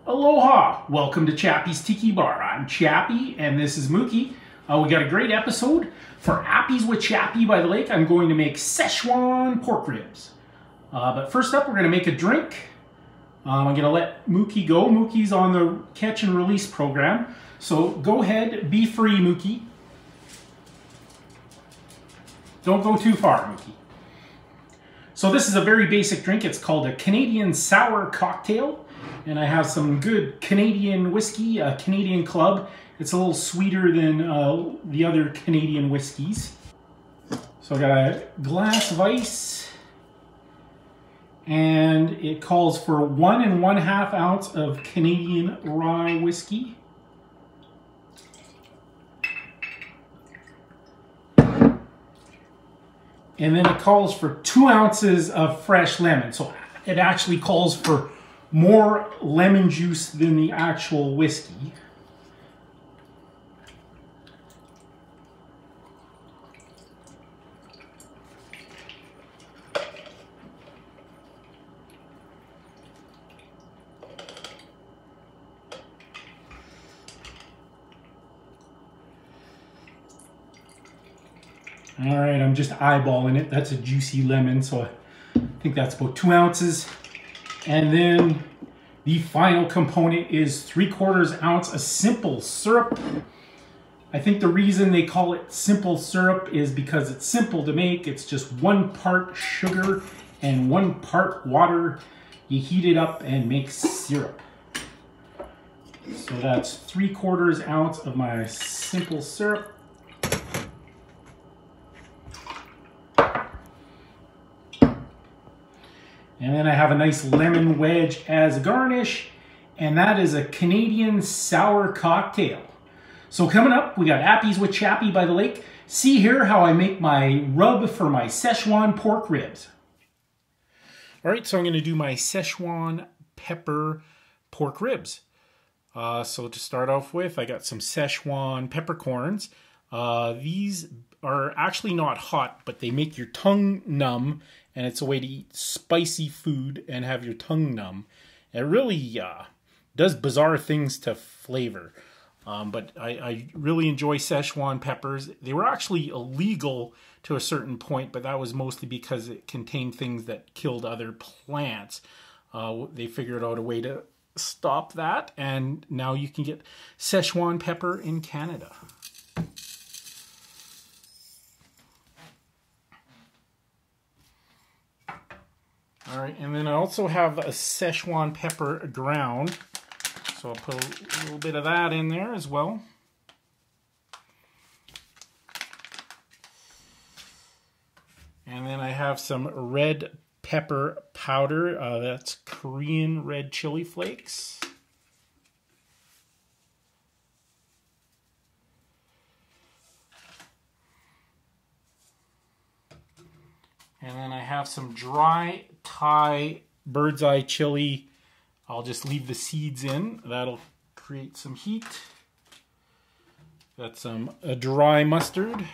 Aloha! Welcome to Chappy's Tiki Bar. I'm Chappy and this is Mookie. We got a great episode. For Appies with Chappy by the lake, I'm going to make Szechuan pork ribs. But first up, we're going to make a drink. I'm going to let Mookie go. Mookie's on the catch and release program. So go ahead, be free, Mookie. Don't go too far, Mookie. So this is a very basic drink. It's called a Canadian sour cocktail. And I have some good Canadian whiskey, a Canadian Club. It's a little sweeter than the other Canadian whiskeys. So I got a glass of ice. And it calls for 1 1/2 ounce of Canadian rye whiskey. And then it calls for 2 ounces of fresh lemon. So it actually calls for more lemon juice than the actual whiskey. All right, I'm just eyeballing it. That's a juicy lemon, so I think that's about 2 ounces. And then the final component is 3/4 ounce of simple syrup. I think the reason they call it simple syrup is because it's simple to make. It's just 1 part sugar and 1 part water. You heat it up and make syrup. So that's 3/4 ounce of my simple syrup. And then I have a nice lemon wedge as a garnish, and that is a Canadian sour cocktail. So coming up, we got Appies with Chappy by the lake. See here how I make my rub for my Szechuan pork ribs. All right, so I'm gonna do my Szechuan pepper pork ribs. So to start off with, I got some Szechuan peppercorns. These are actually not hot, but they make your tongue numb, and it's a way to eat spicy food and have your tongue numb. It really does bizarre things to flavor. But I really enjoy Szechuan peppers. They were actually illegal to a certain point, but that was mostly because it contained things that killed other plants. They figured out a way to stop that, and now you can get Szechuan pepper in Canada. All right, and then I also have a Szechuan pepper ground, so I'll put a little bit of that in there as well. And then I have some red pepper powder, that's Korean red chili flakes. And then I have some dry Thai bird's eye chili. I'll just leave the seeds in. That'll create some heat. Got some dry mustard.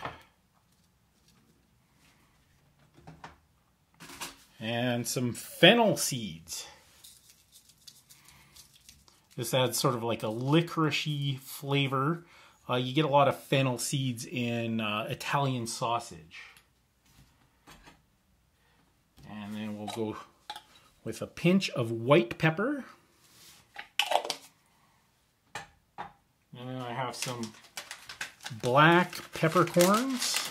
And some fennel seeds. This adds sort of like a licoricey flavor. You get a lot of fennel seeds in Italian sausage. And then we'll go with a pinch of white pepper. And then I have some black peppercorns.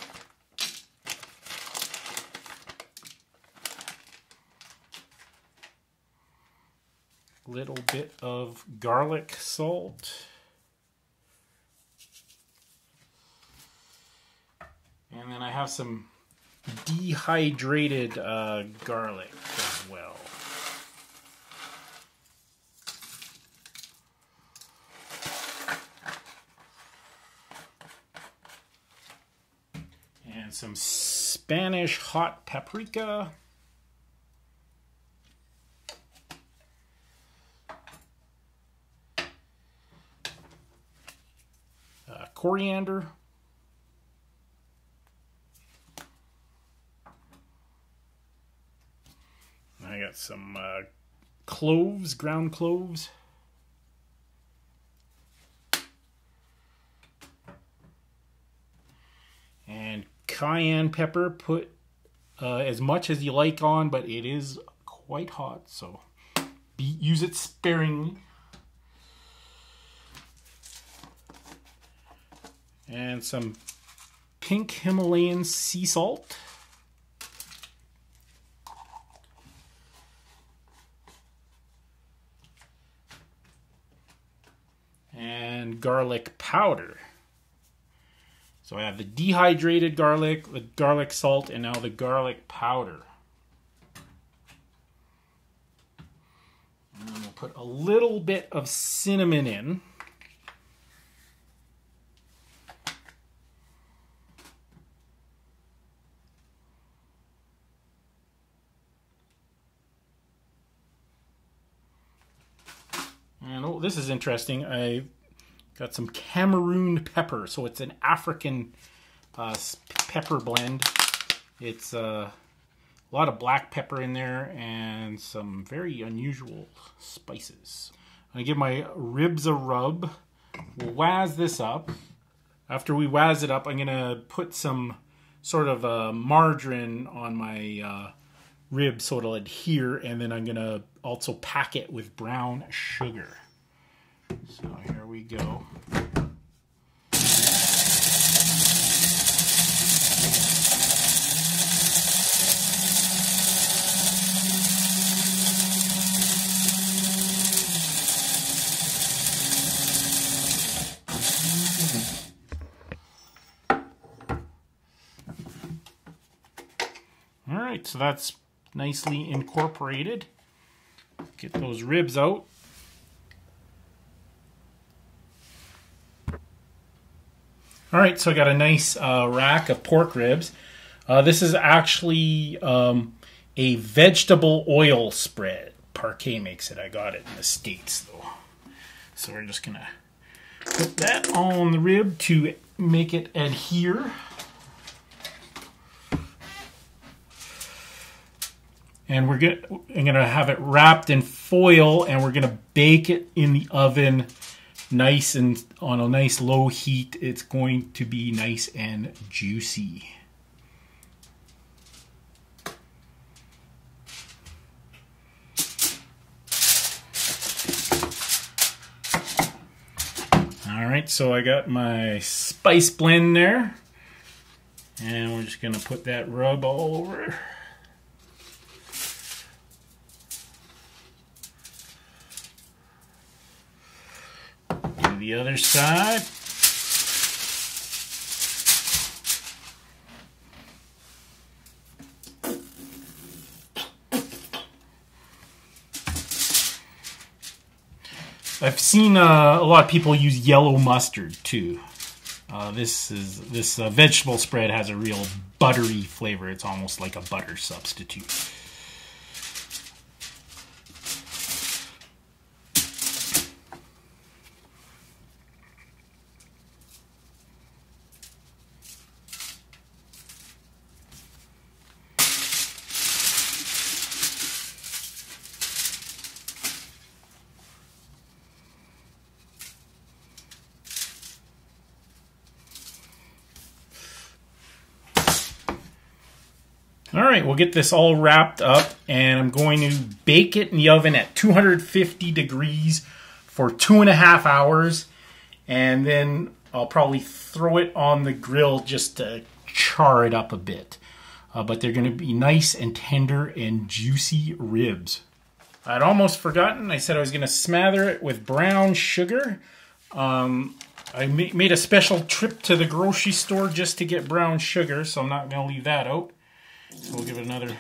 Little bit of garlic salt. And then I have some dehydrated garlic as well. And some Spanish hot paprika. Coriander. I got some cloves, ground cloves. cayenne pepper. Put as much as you like on, but it is quite hot, so use it sparingly. And some pink Himalayan sea salt. And garlic powder. So I have the dehydrated garlic, the garlic salt, and now the garlic powder. And then we'll put a little bit of cinnamon in. And oh, this is interesting. I got some Cameroon pepper. So it's an African pepper blend. It's a lot of black pepper in there and some very unusual spices. I'm gonna give my ribs a rub. We'll waz this up. After we waz it up, I'm gonna put some sort of margarine on my ribs so it'll adhere, and then I'm gonna also pack it with brown sugar. So here we go. All right, so that's nicely incorporated. Get those ribs out. All right, so I got a nice rack of pork ribs. This is actually a vegetable oil spread. Parquet makes it. I got it in the States though. So we're just gonna put that on the rib to make it adhere. And I'm gonna have it wrapped in foil, and we're gonna bake it in the oven nice and on a nice low heat. It's going to be nice and juicy. All right, so I got my spice blend there, and we're just gonna put that rub all over. The other side. I've seen a lot of people use yellow mustard too. This vegetable spread has a real buttery flavor. It's almost like a butter substitute. All right, we'll get this all wrapped up, and I'm going to bake it in the oven at 250 degrees for 2.5 hours, and then I'll probably throw it on the grill just to char it up a bit. But they're going to be nice and tender and juicy ribs. I'd almost forgotten. I said I was going to smother it with brown sugar. I made a special trip to the grocery store just to get brown sugar, so I'm not going to leave that out. So we'll give it another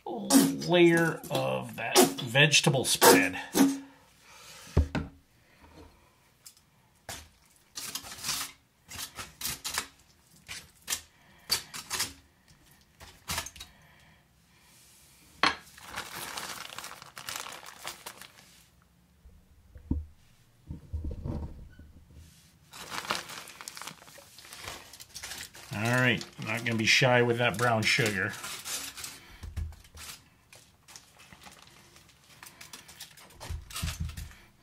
layer of that vegetable spread. All right, not going to be shy with that brown sugar.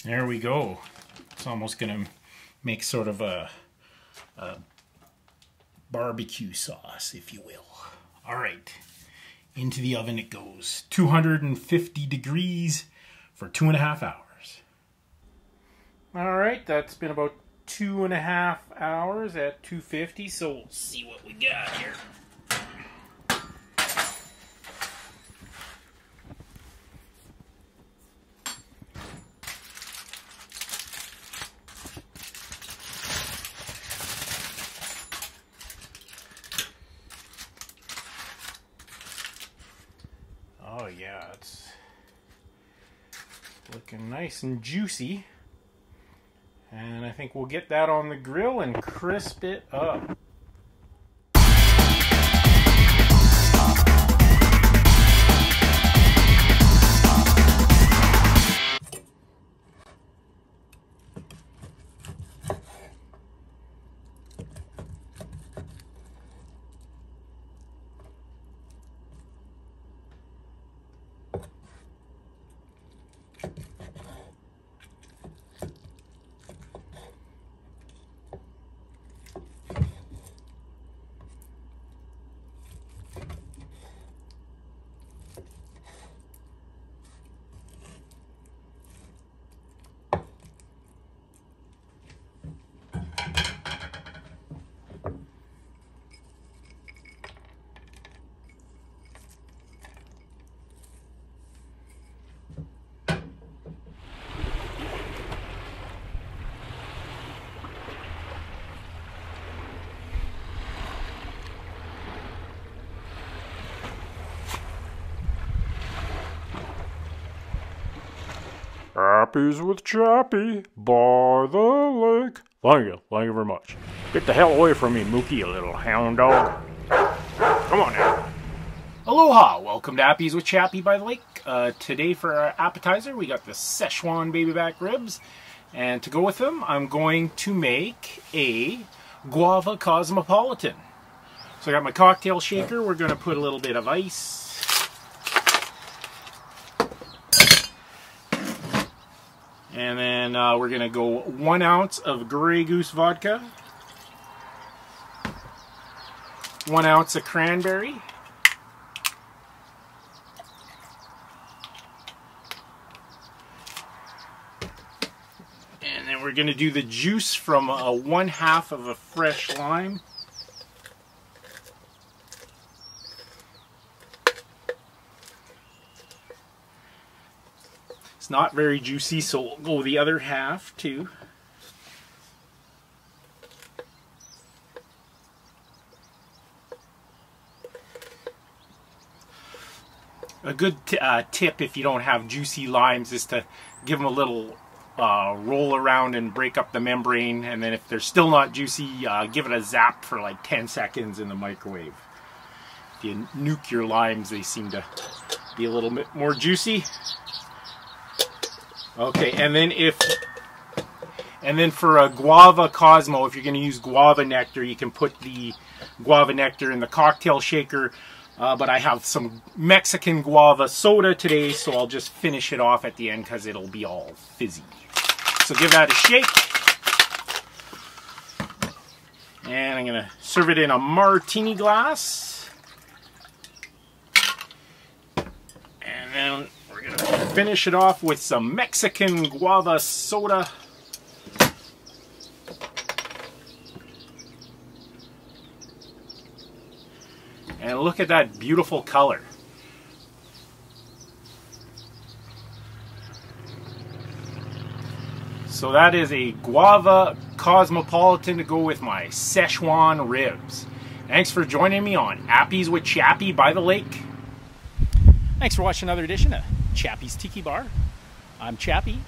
There we go. It's almost going to make sort of a barbecue sauce, if you will. All right, into the oven it goes. 250 degrees for 2.5 hours. All right, that's been about 2.5 hours at 250, so we'll see what we got here. Oh yeah, it's looking nice and juicy. And I think we'll get that on the grill and crisp it up. Appies with Chappy by the lake. Thank you very much. Get the hell away from me, Mookie, you little hound dog. Come on now. Aloha, welcome to Appies with Chappy by the lake. Today for our appetizer, we got the Szechuan baby back ribs. And to go with them, I'm going to make a Guava Cosmopolitan. So I got my cocktail shaker. We're going to put a little bit of ice. And then we're going to go 1 ounce of Grey Goose vodka, 1 ounce of cranberry, and then we're going to do the juice from 1/2 of a fresh lime. Not very juicy, so we'll go the other half too. A good tip if you don't have juicy limes is to give them a little roll around and break up the membrane, and then if they're still not juicy, give it a zap for like 10 seconds in the microwave. If you nuke your limes, they seem to be a little bit more juicy. Okay, and then for a Guava Cosmo, if you're going to use guava nectar, you can put the guava nectar in the cocktail shaker. But I have some Mexican guava soda today, so I'll just finish it off at the end because it'll be all fizzy. So give that a shake. And I'm going to serve it in a martini glass. And then we're going to finish it off with some Mexican guava soda. And look at that beautiful color. So that is a Guava Cosmopolitan to go with my Szechuan Ribs. Thanks for joining me on Appies with Chappy by the lake. Thanks for watching another edition of Chappy's Tiki Bar. I'm Chappy.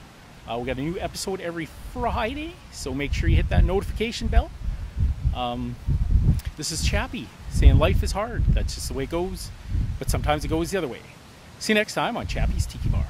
We got a new episode every Friday, so make sure you hit that notification bell. This is Chappy saying life is hard. That's just the way it goes, but sometimes it goes the other way. See you next time on Chappy's Tiki Bar.